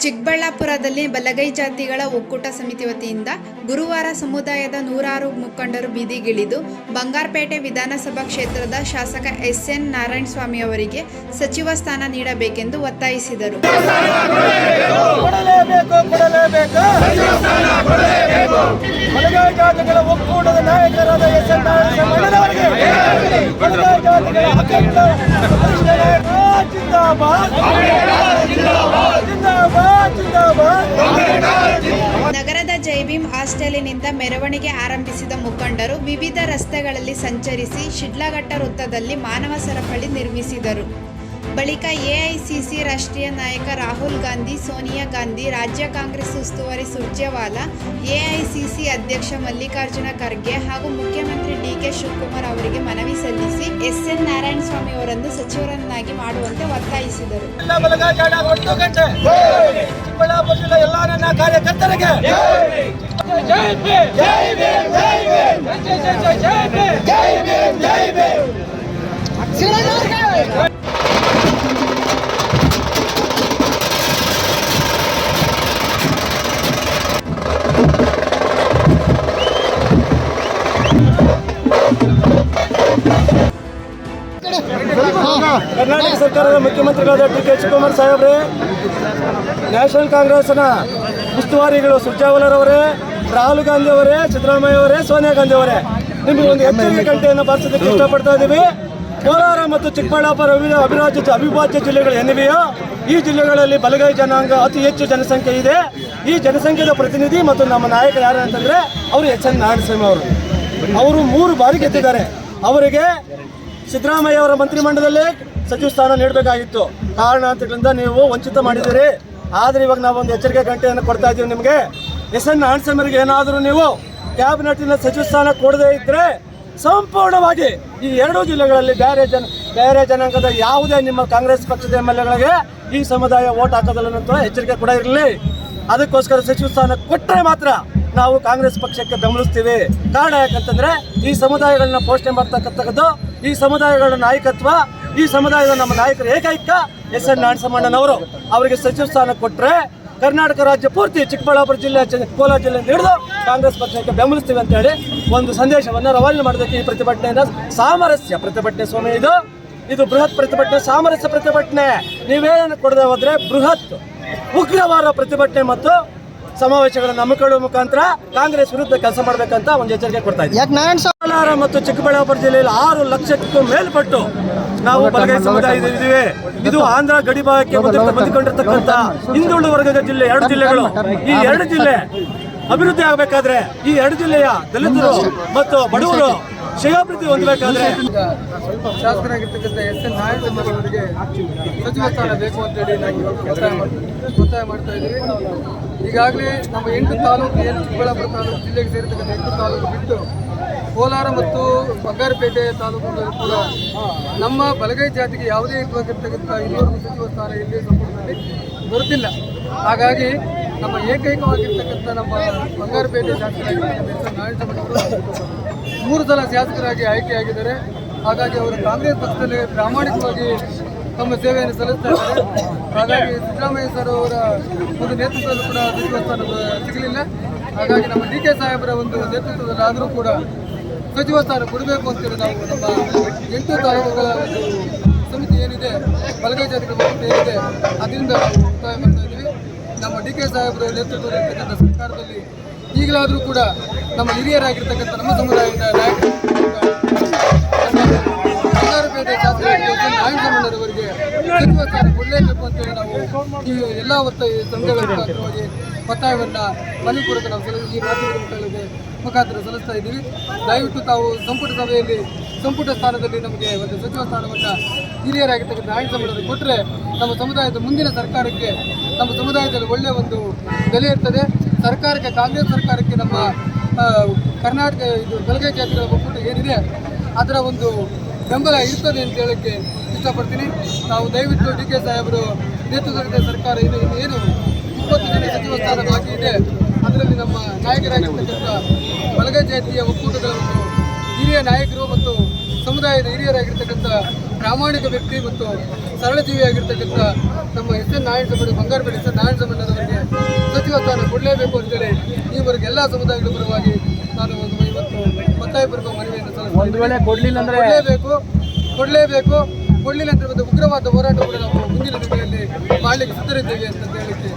ಚಿಕ್ಕಬಳ್ಳಾಪುರದಲ್ಲಿ ಬಲಗೈ ಜಾತಿಗಳ ಒಕ್ಕೂಟ ಸಮಿತಿ ವತಿಯಿಂದ ಗುರುವಾರ ಸಮುದಾಯದ 106 ಮುಖಂಡರು ಬೀದಿಗಿಳಿದು ಬಂಗಾರಪೇಟೆ ವಿಧಾನಸಭಾ ಕ್ಷೇತ್ರದ ಶಾಸಕ ಎಸ್.ಎನ್. ನಾರಾಯಣಸ್ವಾಮಿ ಅವರಿಗೆ ಸಚಿವ ಸ್ಥಾನ ನೀಡಬೇಕೆಂದು ಒತ್ತಾಯಿಸಿದರು. ಬಲಗೈ ಜಾತಿಗಳ ಒಕ್ಕೂಟದ ನಾಯಕರಾದ ಎಸ್.ಎನ್. ನಾರಾಯಣಸ್ವಾಮಿ ನಗರದ ಜೈಭೀಮ್ ಹಾಸ್ಟೆಲಿನಿಂದ ಮೆರವಣಿಗೆ ಆರಂಭಿಸಿದ ಮುಖಂಡರು ವಿವಿಧ ರಸ್ತೆಗಳಲ್ಲಿ ಸಂಚರಿಸಿ ಶಿಡ್ಲಘಟ್ಟ ವೃತ್ತದಲ್ಲಿ ಮಾನವ ಸರಪಳಿ ನಿರ್ಮಿಸಿದರು. ಬಳಿಕ ಎಐಸಿಸಿ ರಾಷ್ಟ್ರೀಯ ನಾಯಕ ರಾಹುಲ್ ಗಾಂಧಿ, ಸೋನಿಯಾ ಗಾಂಧಿ, ರಾಜ್ಯ ಕಾಂಗ್ರೆಸ್ ಉಸ್ತುವಾರಿ ಸುರ್ಜೇವಾಲಾ, ಎಐಸಿಸಿ ಅಧ್ಯಕ್ಷ ಮಲ್ಲಿಕಾರ್ಜುನ ಖರ್ಗೆ ಹಾಗೂ ಮುಖ್ಯಮಂತ್ರಿ ಡಿ.ಕೆ. ಶಿವಕುಮಾರ್ ಅವರಿಗೆ ಮನವಿ ಸಲ್ಲಿಸಿ ಎಸ್.ಎನ್. ನಾರಾಯಣಸ್ವಾಮಿ ಅವರನ್ನು ಸಚಿವರನ್ನಾಗಿ ಮಾಡುವಂತೆ ಒತ್ತಾಯಿಸಿದರು. ಕರ್ನಾಟಕ ಸರ್ಕಾರದ ಮುಖ್ಯಮಂತ್ರಿಗಳಾದ ಡಿ.ಕೆ. ಶಿವಕುಮಾರ್ ಸಾಹೇಬ್ರೆ, ನ್ಯಾಷನಲ್ ಕಾಂಗ್ರೆಸ್ನ ಉಸ್ತುವಾರಿಗಳು ಸುರ್ಜೇವಾಲಾರವರೇ, ರಾಹುಲ್ ಗಾಂಧಿ ಅವರೇ, ಸಿದ್ದರಾಮಯ್ಯ ಅವರೇ, ಸೋನಿಯಾ ಗಾಂಧಿ ಅವರೇ, ನಿಮಗೆ ಒಂದು ಎಚ್ಚರಿಕೆ ಗಂಟೆಯನ್ನು ಬಾರಿಸೋದಕ್ಕೆ ಇಷ್ಟಪಡ್ತಾ ಇದ್ದೀವಿ. ಕೋಲಾರ ಮತ್ತು ಚಿಕ್ಕಬಳ್ಳಾಪುರ ಅವಿಭಾಜ್ಯ ಜಿಲ್ಲೆಗಳು ಏನಿವೆಯೋ ಈ ಜಿಲ್ಲೆಗಳಲ್ಲಿ ಬಲಗೈ ಜನಾಂಗ ಅತಿ ಹೆಚ್ಚು ಜನಸಂಖ್ಯೆ ಇದೆ. ಈ ಜನಸಂಖ್ಯೆಯ ಪ್ರತಿನಿಧಿ ಮತ್ತು ನಮ್ಮ ನಾಯಕರು ಯಾರು ಅಂತಂದರೆ ಅವರು ಎಸ್.ಎನ್. ನಾರಾಯಣಸ್ವಾಮಿ ಅವರು 3 ಬಾರಿ ಗೆದ್ದಿದ್ದಾರೆ. ಅವರಿಗೆ ಸಿದ್ದರಾಮಯ್ಯ ಅವರ ಮಂತ್ರಿಮಂಡಲದಲ್ಲಿ ಸಚಿವ ಸ್ಥಾನ ನೀಡಬೇಕಾಗಿತ್ತು. ಕಾರಣಾಂತರಗಳಿಂದ ನೀವು ವಂಚಿತ ಮಾಡಿದ್ದೀರಿ. ಆದರೆ ಇವಾಗ ನಾವೊಂದು ಎಚ್ಚರಿಕೆ ಗಂಟೆಯನ್ನು ಕೊಡ್ತಾ ಇದ್ದೀವಿ ನಿಮಗೆ. ಎಸ್.ಎನ್. ನಾರಾಯಣಸ್ವಾಮಿಯವರಿಗೆ ಏನಾದರೂ ನೀವು ಕ್ಯಾಬಿನೆಟ್ನ ಸಚಿವ ಸ್ಥಾನ ಕೊಡದೇ ಇದ್ದರೆ ಸಂಪೂರ್ಣವಾಗಿ ಈ 2 ಜಿಲ್ಲೆಗಳಲ್ಲಿ ಬೇರೆ ಜನಾಂಗದ ಯಾವುದೇ ನಿಮ್ಮ ಕಾಂಗ್ರೆಸ್ ಪಕ್ಷದ MLAಗಳಿಗೆ ಈ ಸಮುದಾಯ ವೋಟ್ ಹಾಕೋದಿಲ್ಲ ಅಂತ ಎಚ್ಚರಿಕೆ ಕೂಡ ಇರಲಿ. ಅದಕ್ಕೋಸ್ಕರ ಸಚಿವ ಸ್ಥಾನ ಕೊಟ್ಟರೆ ಮಾತ್ರ ನಾವು ಕಾಂಗ್ರೆಸ್ ಪಕ್ಷಕ್ಕೆ ಬೆಂಬಲಿಸ್ತೀವಿ. ಕಾರಣ ಯಾಕಂತಂದ್ರೆ ಈ ಸಮುದಾಯಗಳನ್ನ ಪೋಷಣೆ ಮಾಡ್ತಕ್ಕಂಥದ್ದು, ಈ ಸಮುದಾಯಗಳ ನಾಯಕತ್ವ, ಈ ಸಮುದಾಯದ ನಮ್ಮ ನಾಯಕರು ಏಕೈಕ ಎಸ್.ಎನ್. ನಾರಾಯಣಸ್ವಾಮಿ ಅವರಿಗೆ ಸಚಿವ ಸ್ಥಾನ ಕೊಟ್ಟರೆ ಕರ್ನಾಟಕ ರಾಜ್ಯ ಪೂರ್ತಿ ಚಿಕ್ಕಬಳ್ಳಾಪುರ ಜಿಲ್ಲೆ, ಕೋಲಾರ ಜಿಲ್ಲೆಯಿಂದ ಹಿಡಿದು ಕಾಂಗ್ರೆಸ್ ಪಕ್ಷಕ್ಕೆ ಬೆಂಬಲಿಸ್ತೀವಿ ಅಂತ ಹೇಳಿ ಒಂದು ಸಂದೇಶವನ್ನು ರವಾನೆ ಮಾಡೋದಕ್ಕೆ ಈ ಪ್ರತಿಭಟನೆಯಿಂದ ಸಾಮರಸ್ಯ ಪ್ರತಿಭಟನೆ ಸ್ವಾಮಿ ಇದು ಬೃಹತ್ ಪ್ರತಿಭಟನೆ, ಸಾಮರಸ್ಯ ಪ್ರತಿಭಟನೆ. ನೀವೇನು ಕೊಡದೆ ಹೋದ್ರೆ ಬೃಹತ್ ಉಗ್ರವಾದ ಪ್ರತಿಭಟನೆ ಮತ್ತು ಸಮಾವೇಶಗಳನ್ನು ಹಮ್ಮಿಕೊಳ್ಳುವ ಮುಖಾಂತರ ಕಾಂಗ್ರೆಸ್ ವಿರುದ್ಧ ಕೆಲಸ ಮಾಡಬೇಕಂತ ಒಂದು ಎಚ್ಚರಿಕೆ ಕೊಡ್ತಾ ಇದ್ದೀವಿ. ಕೋಲಾರ ಮತ್ತು ಚಿಕ್ಕಬಳ್ಳಾಪುರ ಜಿಲ್ಲೆಯಲ್ಲಿ 6 ಲಕ್ಷಕ್ಕೂ ಮೇಲ್ಪಟ್ಟು ನಾವು ಬಲಗೈ ಸಮುದಾಯ ಇದ್ದೀವಿ. ಇದು ಆಂಧ್ರ ಗಡಿ ಭಾಗಕ್ಕೆ ಬಂದುಕೊಂಡಿರ್ತಕ್ಕಂಥ ಹಿಂದುಳಿದ ವರ್ಗದ ಜಿಲ್ಲೆ 2 ಜಿಲ್ಲೆಗಳು. ಈ 2 ಜಿಲ್ಲೆ ಅಭಿವೃದ್ಧಿ ಆಗಬೇಕಾದ್ರೆ ಈ 2 ಜಿಲ್ಲೆಯ ದಲಿತರು ಮತ್ತು ಬಡವರು ಶ್ರೇಯೋಭಿವೃದ್ಧಿ ಹೊಂದಬೇಕಾದ್ರೆ ಶಾಸಕರಾಗಿರ್ತಕ್ಕಂಥ ಎಸ್.ಎನ್. ನಾರಾಯಣಸ್ವಾಮಿ ಅವರಿಗೆ ಸಚಿವ ಸ್ಥಾನ ಬೇಕು ಅಂತೇಳಿ ನಾವು ಒತ್ತಾಯ ಮಾಡ್ತಾ ಇದ್ದೀವಿ. ಈಗಾಗಲೇ ನಮ್ಮ 8 ತಾಲೂಕು ಏನು ಚಿಕ್ಕಬಳ್ಳಾಪುರ ತಾಲೂಕು ಜಿಲ್ಲೆಗೆ ಸೇರಿರ್ತಕ್ಕಂಥ 8 ತಾಲೂಕು ಬಿಟ್ಟು ಕೋಲಾರ ಮತ್ತು ಬಂಗಾರಪೇಟೆ ತಾಲೂಕುಗಳಲ್ಲಿ ಕೂಡ ನಮ್ಮ ಬಲಗೈ ಜಾತಿಗೆ ಯಾವುದೇ ರೀತಿಯಾಗಿರ್ತಕ್ಕಂಥ ಇನ್ನೂರು ಸಚಿವ ಸ್ಥಾನ ಇಲ್ಲಿ ಸಂಪುಟದಲ್ಲಿ ಬರುತ್ತಿಲ್ಲ. ಹಾಗಾಗಿ ನಮ್ಮ ಏಕೈಕವಾಗಿರ್ತಕ್ಕಂಥ ನಮ್ಮ ಬಂಗಾರಪೇಟೆ ಶಾಸಕರಾಗಿರ್ತಕ್ಕಂಥ ಎಸ್.ಎನ್. ನಾರಾಯಣಸ್ವಾಮಿ ಅವರು 3 ಸಲ ಶಾಸಕರಾಗಿ ಆಯ್ಕೆಯಾಗಿದ್ದಾರೆ. ಹಾಗಾಗಿ ಅವರು ಕಾಂಗ್ರೆಸ್ ಪಕ್ಷದಲ್ಲಿ ಪ್ರಾಮಾಣಿಕವಾಗಿ ತಮ್ಮ ಸೇವೆಯನ್ನು ಸಲ್ಲಿಸ್ತಾ ಇದ್ದಾರೆ. ಹಾಗಾಗಿ ಸಿದ್ದರಾಮಯ್ಯ ಸರ್ ಅವರ ಒಂದು ನೇತೃತ್ವದಲ್ಲೂ ಕೂಡ ಸಚಿವ ಸ್ಥಾನ ಸಿಗಲಿಲ್ಲ. ಹಾಗಾಗಿ ನಮ್ಮ ಡಿ.ಕೆ. ಸಾಹೇಬರ ಒಂದು ನೇತೃತ್ವದಲ್ಲಿ ಆದರೂ ಕೂಡ ಸಚಿವ ಸ್ಥಾನ ಕೊಡಬೇಕು ಅಂತೇಳಿ ನಾವು ನಮ್ಮ 8 ತಾಲೂಕುಗಳ ಸಮಿತಿ ಏನಿದೆ, ಬಲಗೈ ಜಾತಿಗಳ ಏನಿದೆ, ಅದರಿಂದ ನಾವು ಒತ್ತಾಯ ಮಾಡ್ತಾ ಇದ್ದೀವಿ. ನಮ್ಮ ಡಿ.ಕೆ. ಸಾಹೇಬರ ನೇತೃತ್ವದಲ್ಲಿರ್ತಕ್ಕಂಥ ಸರ್ಕಾರದಲ್ಲಿ ಈಗಲಾದರೂ ಕೂಡ ನಮ್ಮ ಹಿರಿಯರಾಗಿರ್ತಕ್ಕಂಥ ನಮ್ಮ ಸಮುದಾಯದ ನಾಯಕರು ಬಂಗಾರಪೇಟೆ ನಾರಾಯಣಸ್ವಾಮಿಯವರಿಗೆ ಸಚಿವ ಸ್ಥಾನ ಕೊಡಲೇಬೇಕು ಅಂತೇಳಿ ನಾವು ಈ ಎಲ್ಲ ಸಂಘಗಳ ಮುಖಾಂತರವಾಗಿ ಒತ್ತಾಯವನ್ನು ಮನಪೂರ್ವಕ ನಾವು ಈ ಮಾಧ್ಯಮದ ಮುಖಾಂತರ ಸಲ್ಲಿಸ್ತಾ ಇದ್ದೀವಿ. ದಯವಿಟ್ಟು ತಾವು ಸಂಪುಟ ಸಭೆಯಲ್ಲಿ ಸಂಪುಟ ಸ್ಥಾನದಲ್ಲಿ ನಮಗೆ ಒಂದು ಸಚಿವ ಸ್ಥಾನವನ್ನು ಹಿರಿಯರಾಗಿರ್ತಕ್ಕಂಥ ನಾರಾಯಣಸ್ವಾಮಿಯವರಿಗೆ ಕೊಟ್ಟರೆ ನಮ್ಮ ಸಮುದಾಯದ ಮುಂದಿನ ಸರ್ಕಾರಕ್ಕೆ ನಮ್ಮ ಸಮುದಾಯದಲ್ಲಿ ಒಳ್ಳೆಯ ಒಂದು ಬೆಲೆ ಇರ್ತದೆ. ಸರ್ಕಾರಕ್ಕೆ, ಕಾಂಗ್ರೆಸ್ ಸರ್ಕಾರಕ್ಕೆ ನಮ್ಮ ಕರ್ನಾಟಕ ಬಲಗೈ ಜಾತಿಗಳ ಒಕ್ಕೂಟ ಏನಿದೆ ಅದರ ಒಂದು ಬೆಂಬಲ ಇರ್ತದೆ ಅಂತ ಹೇಳೋಕ್ಕೆ ಇಷ್ಟಪಡ್ತೀನಿ. ನಾವು ದಯವಿಟ್ಟು ಡಿ.ಕೆ. ಸಾಹೇಬರು ನೇತೃತ್ವದ ಸರ್ಕಾರ ಏನು 20 ಜನ ಸಚಿವ ಸ್ಥಾನ ಬಾಕಿ ಇದೆ. ಅದರಲ್ಲಿ ನಮ್ಮ ನಾಯಕರಾಗಿರ್ತಕ್ಕಂಥ ಬಲಗೈ ಜಾತಿಯ ಒಕ್ಕೂಟಗಳ ಒಂದು ಹಿರಿಯ ನಾಯಕರು ಮತ್ತು ಸಮುದಾಯದ ಹಿರಿಯರಾಗಿರ್ತಕ್ಕಂಥ ಪ್ರಾಮಾಣಿಕ ವ್ಯಕ್ತಿ ಮತ್ತು ಸರಳ ಜೀವಿಯಾಗಿರ್ತಕ್ಕಂಥ ನಮ್ಮ ಎಸ್ ಎನ್ ನಾರಾಯಣ ಸಮುದಾಯ ಬಂಗಾರಪೇಟೆ ಎಸ್ ಎನ್ ನಾರಾಯಣ ಸಮುದಾಯದವರಿಗೆ ಸಚಿವ ಸ್ಥಾನ ಕೊಡಲೇಬೇಕು ಅಂತೇಳಿ ಈವರೆಗೆ ಎಲ್ಲ ಸಮುದಾಯಗಳ ಪರವಾಗಿ ನಾನು ಒಂದು ಇವತ್ತು ಒತ್ತಾಯಪೂರ್ವಕ ಮನವಿಯನ್ನು ಕೊಡಲೇಬೇಕು ಕೊಡಲಿಲ್ಲ ಅಂತ ಒಂದು ಉಗ್ರವಾದ ಹೋರಾಟ ಕೂಡ ನಾವು ಮುಂದಿನ ದಿನಗಳಲ್ಲಿ ಮಾಡಲಿಕ್ಕೆ ಸಿದ್ಧರಿದ್ದೇವೆ ಅಂತ ಹೇಳಲಿಕ್ಕೆ